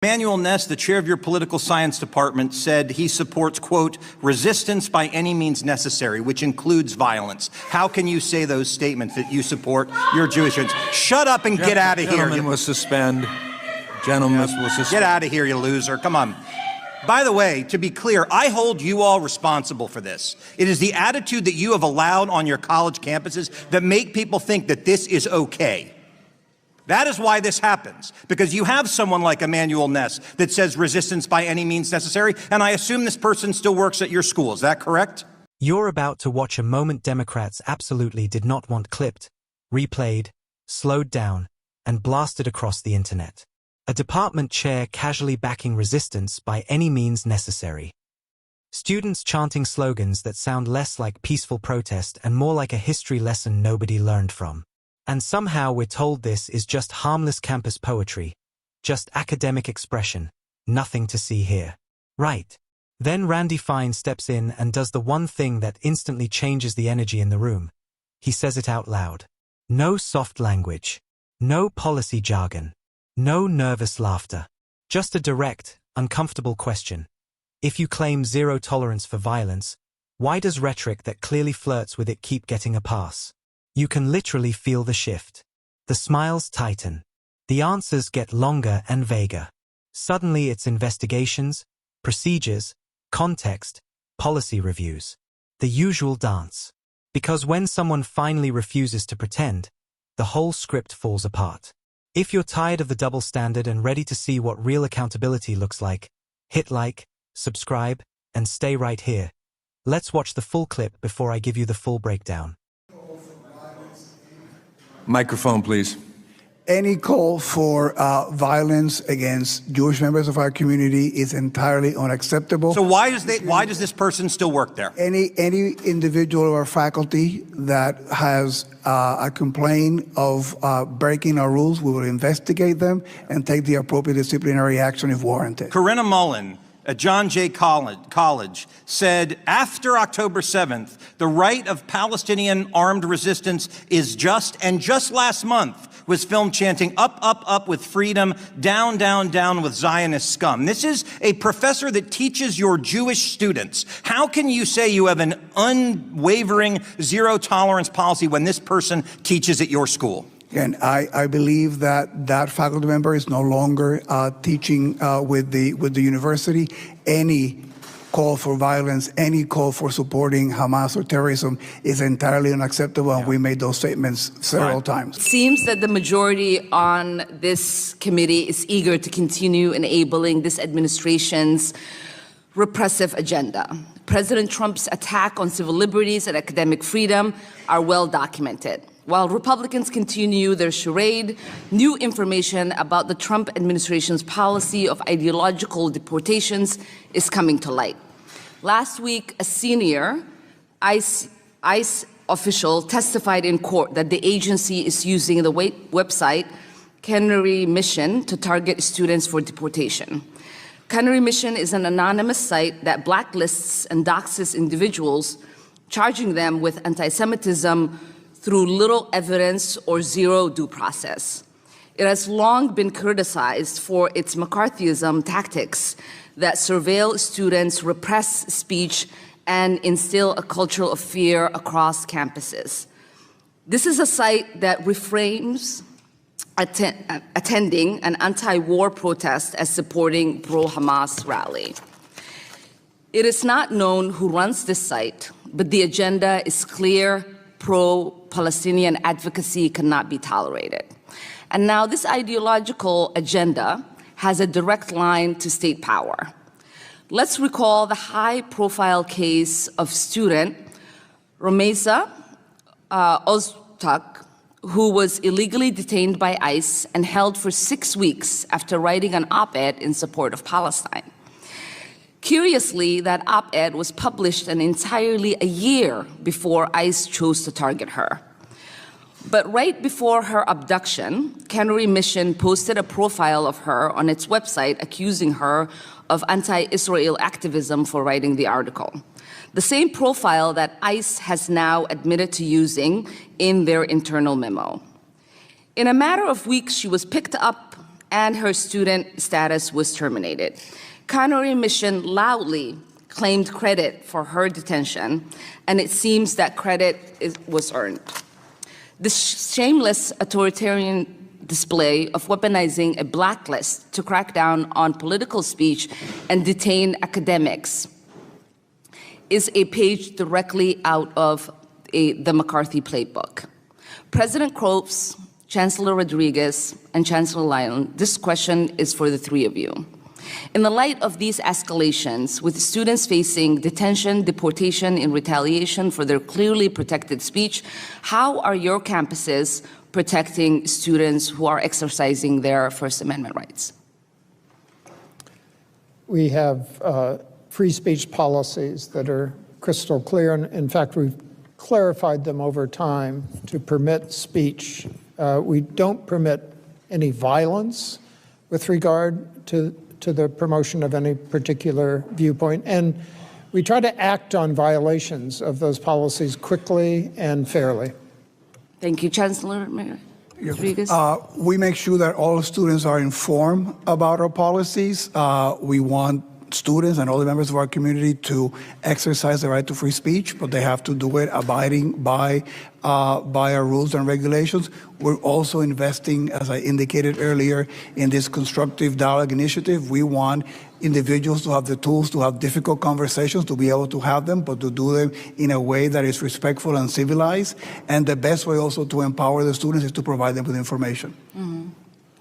Emmanuel Ness, the chair of your political science department, said he supports, quote, resistance by any means necessary, which includes violence. How can you say those statements that you support your Jewish friends? Shut up and get out of here. Gentleman will suspend. Gentlemen will suspend. Get out of here, you loser. Come on. By the way, to be clear, I hold you all responsible for this. It is the attitude that you have allowed on your college campuses that make people think that this is okay. That is why this happens, because you have someone like Emmanuel Ness that says resistance by any means necessary, and I assume this person still works at your school. Is that correct? You're about to watch a moment Democrats absolutely did not want clipped, replayed, slowed down, and blasted across the internet. A department chair casually backing resistance by any means necessary. Students chanting slogans that sound less like peaceful protest and more like a history lesson nobody learned from. And somehow we're told this is just harmless campus poetry, just academic expression, nothing to see here. Right. Then Randy Fine steps in and does the one thing that instantly changes the energy in the room. He says it out loud. No soft language. No policy jargon. No nervous laughter. Just a direct, uncomfortable question. If you claim zero tolerance for violence, why does rhetoric that clearly flirts with it keep getting a pass? You can literally feel the shift. The smiles tighten. The answers get longer and vaguer. Suddenly it's investigations, procedures, context, policy reviews. The usual dance. Because when someone finally refuses to pretend, the whole script falls apart. If you're tired of the double standard and ready to see what real accountability looks like, hit like, subscribe, and stay right here. Let's watch the full clip before I give you the full breakdown. Microphone, please. Any call for violence against Jewish members of our community is entirely unacceptable. So why does this person still work there? Any individual or faculty that has a complaint of breaking our rules, we will investigate them and take the appropriate disciplinary action if warranted. Corinna Mullen at John Jay College said after October 7th, the right of Palestinian armed resistance is just, and just last month was filmed chanting up, up, up with freedom, down, down, down with Zionist scum. This is a professor that teaches your Jewish students. How can you say you have an unwavering zero tolerance policy when this person teaches at your school? And I believe that that faculty member is no longer teaching with the university. Any call for violence, any call for supporting Hamas or terrorism is entirely unacceptable, and we made those statements several times. It seems that the majority on this committee is eager to continue enabling this administration's repressive agenda. President Trump's attack on civil liberties and academic freedom are well documented. While Republicans continue their charade, new information about the Trump administration's policy of ideological deportations is coming to light. Last week, a senior ICE official testified in court that the agency is using the website Canary Mission to target students for deportation. Canary Mission is an anonymous site that blacklists and doxes individuals, charging them with anti-Semitism through little evidence or zero due process. It has long been criticized for its McCarthyism tactics that surveil students, repress speech, and instill a culture of fear across campuses. This is a site that reframes attending an anti-war protest as supporting pro-Hamas rally. It is not known who runs this site, but the agenda is clear. Pro-Palestinian advocacy cannot be tolerated. And now this ideological agenda has a direct line to state power. Let's recall the high-profile case of student Romeza Ozturk, who was illegally detained by ICE and held for 6 weeks after writing an op-ed in support of Palestine. Curiously, that op-ed was published entirely a year before ICE chose to target her. But right before her abduction, Canary Mission posted a profile of her on its website accusing her of anti-Israel activism for writing the article. The same profile that ICE has now admitted to using in their internal memo. In a matter of weeks, she was picked up and her student status was terminated. Canary Mission loudly claimed credit for her detention, and it seems that credit was earned. This shameless authoritarian display of weaponizing a blacklist to crack down on political speech and detain academics is a page directly out of the McCarthy playbook. President Cropes, Chancellor Rodriguez, and Chancellor Lyon, this question is for the three of you. In the light of these escalations, with students facing detention, deportation in retaliation for their clearly protected speech, how are your campuses protecting students who are exercising their First Amendment rights? We have free speech policies that are crystal clear, and in fact, we've clarified them over time to permit speech. We don't permit any violence with regard to the promotion of any particular viewpoint, and we try to act on violations of those policies quickly and fairly. Thank you, Chancellor Rodriguez. We make sure that all students are informed about our policies. We want students and all the members of our community to exercise the right to free speech, but they have to do it abiding by our rules and regulations. We're also investing, as I indicated earlier, in this constructive dialogue initiative. We want individuals to have the tools to have difficult conversations, to be able to have them, but to do them in a way that is respectful and civilized. And the best way also to empower the students is to provide them with information. Mm-hmm.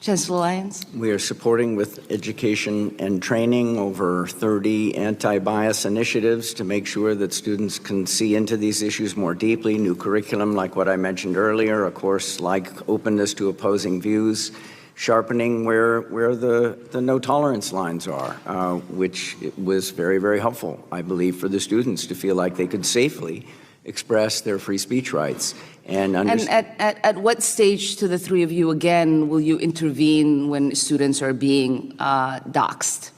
Chancellor Lyons? We are supporting with education and training over 30 anti-bias initiatives to make sure that students can see into these issues more deeply. New curriculum, like what I mentioned earlier, a course like openness to opposing views, sharpening where the no tolerance lines are, which was very, very helpful, I believe, for the students to feel like they could safely express their free speech rights. And at what stage, to the three of you again, will you intervene when students are being doxxed?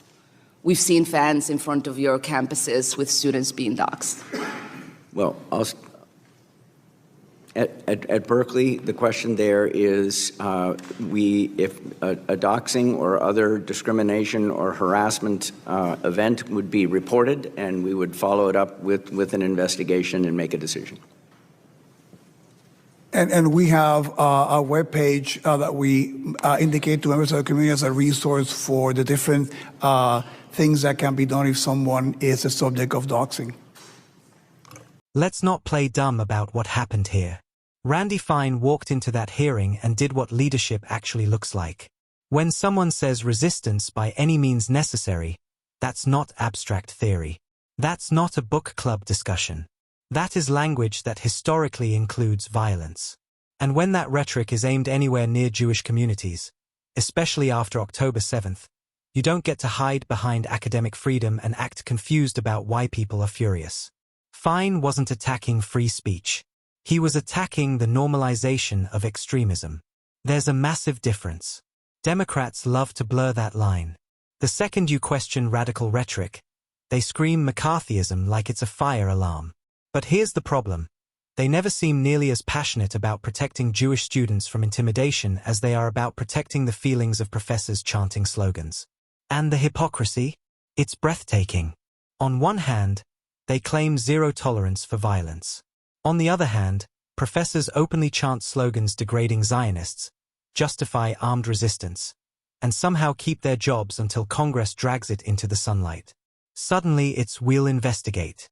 We've seen fans in front of your campuses with students being doxxed. Well, at Berkeley, the question there is if a doxing or other discrimination or harassment event would be reported, and we would follow it up with an investigation and make a decision. And we have a webpage that we indicate to members of the community as a resource for the different things that can be done if someone is the subject of doxing. Let's not play dumb about what happened here. Randy Fine walked into that hearing and did what leadership actually looks like. When someone says resistance by any means necessary, that's not abstract theory. That's not a book club discussion. That is language that historically includes violence. And when that rhetoric is aimed anywhere near Jewish communities, especially after October 7th, you don't get to hide behind academic freedom and act confused about why people are furious. Fine wasn't attacking free speech. He was attacking the normalization of extremism. There's a massive difference. Democrats love to blur that line. The second you question radical rhetoric, they scream McCarthyism like it's a fire alarm. But here's the problem. They never seem nearly as passionate about protecting Jewish students from intimidation as they are about protecting the feelings of professors chanting slogans. And the hypocrisy? It's breathtaking. On one hand, they claim zero tolerance for violence. On the other hand, professors openly chant slogans degrading Zionists, justify armed resistance, and somehow keep their jobs until Congress drags it into the sunlight. Suddenly it's "we'll investigate."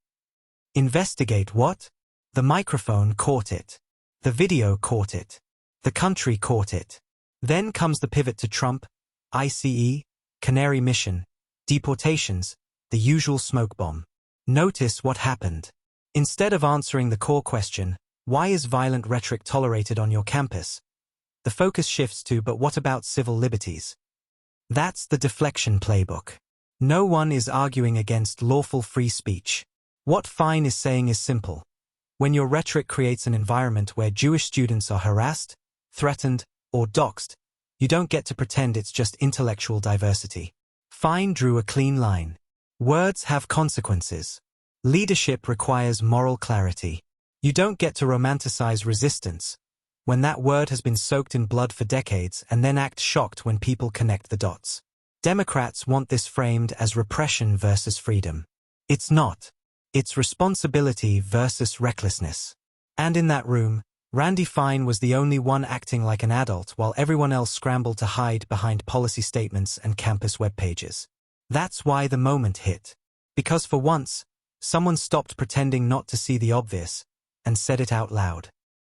Investigate what? The microphone caught it. The video caught it. The country caught it. Then comes the pivot to Trump, ICE, Canary Mission, deportations, the usual smoke bomb. Notice what happened. Instead of answering the core question, why is violent rhetoric tolerated on your campus? The focus shifts to, but what about civil liberties? That's the deflection playbook. No one is arguing against lawful free speech. What Fine is saying is simple. When your rhetoric creates an environment where Jewish students are harassed, threatened, or doxxed, you don't get to pretend it's just intellectual diversity. Fine drew a clean line. Words have consequences. Leadership requires moral clarity. You don't get to romanticize resistance when that word has been soaked in blood for decades and then act shocked when people connect the dots. Democrats want this framed as repression versus freedom. It's not. It's responsibility versus recklessness. And in that room, Randy Fine was the only one acting like an adult while everyone else scrambled to hide behind policy statements and campus web pages. That's why the moment hit. Because for once, someone stopped pretending not to see the obvious and said it out loud.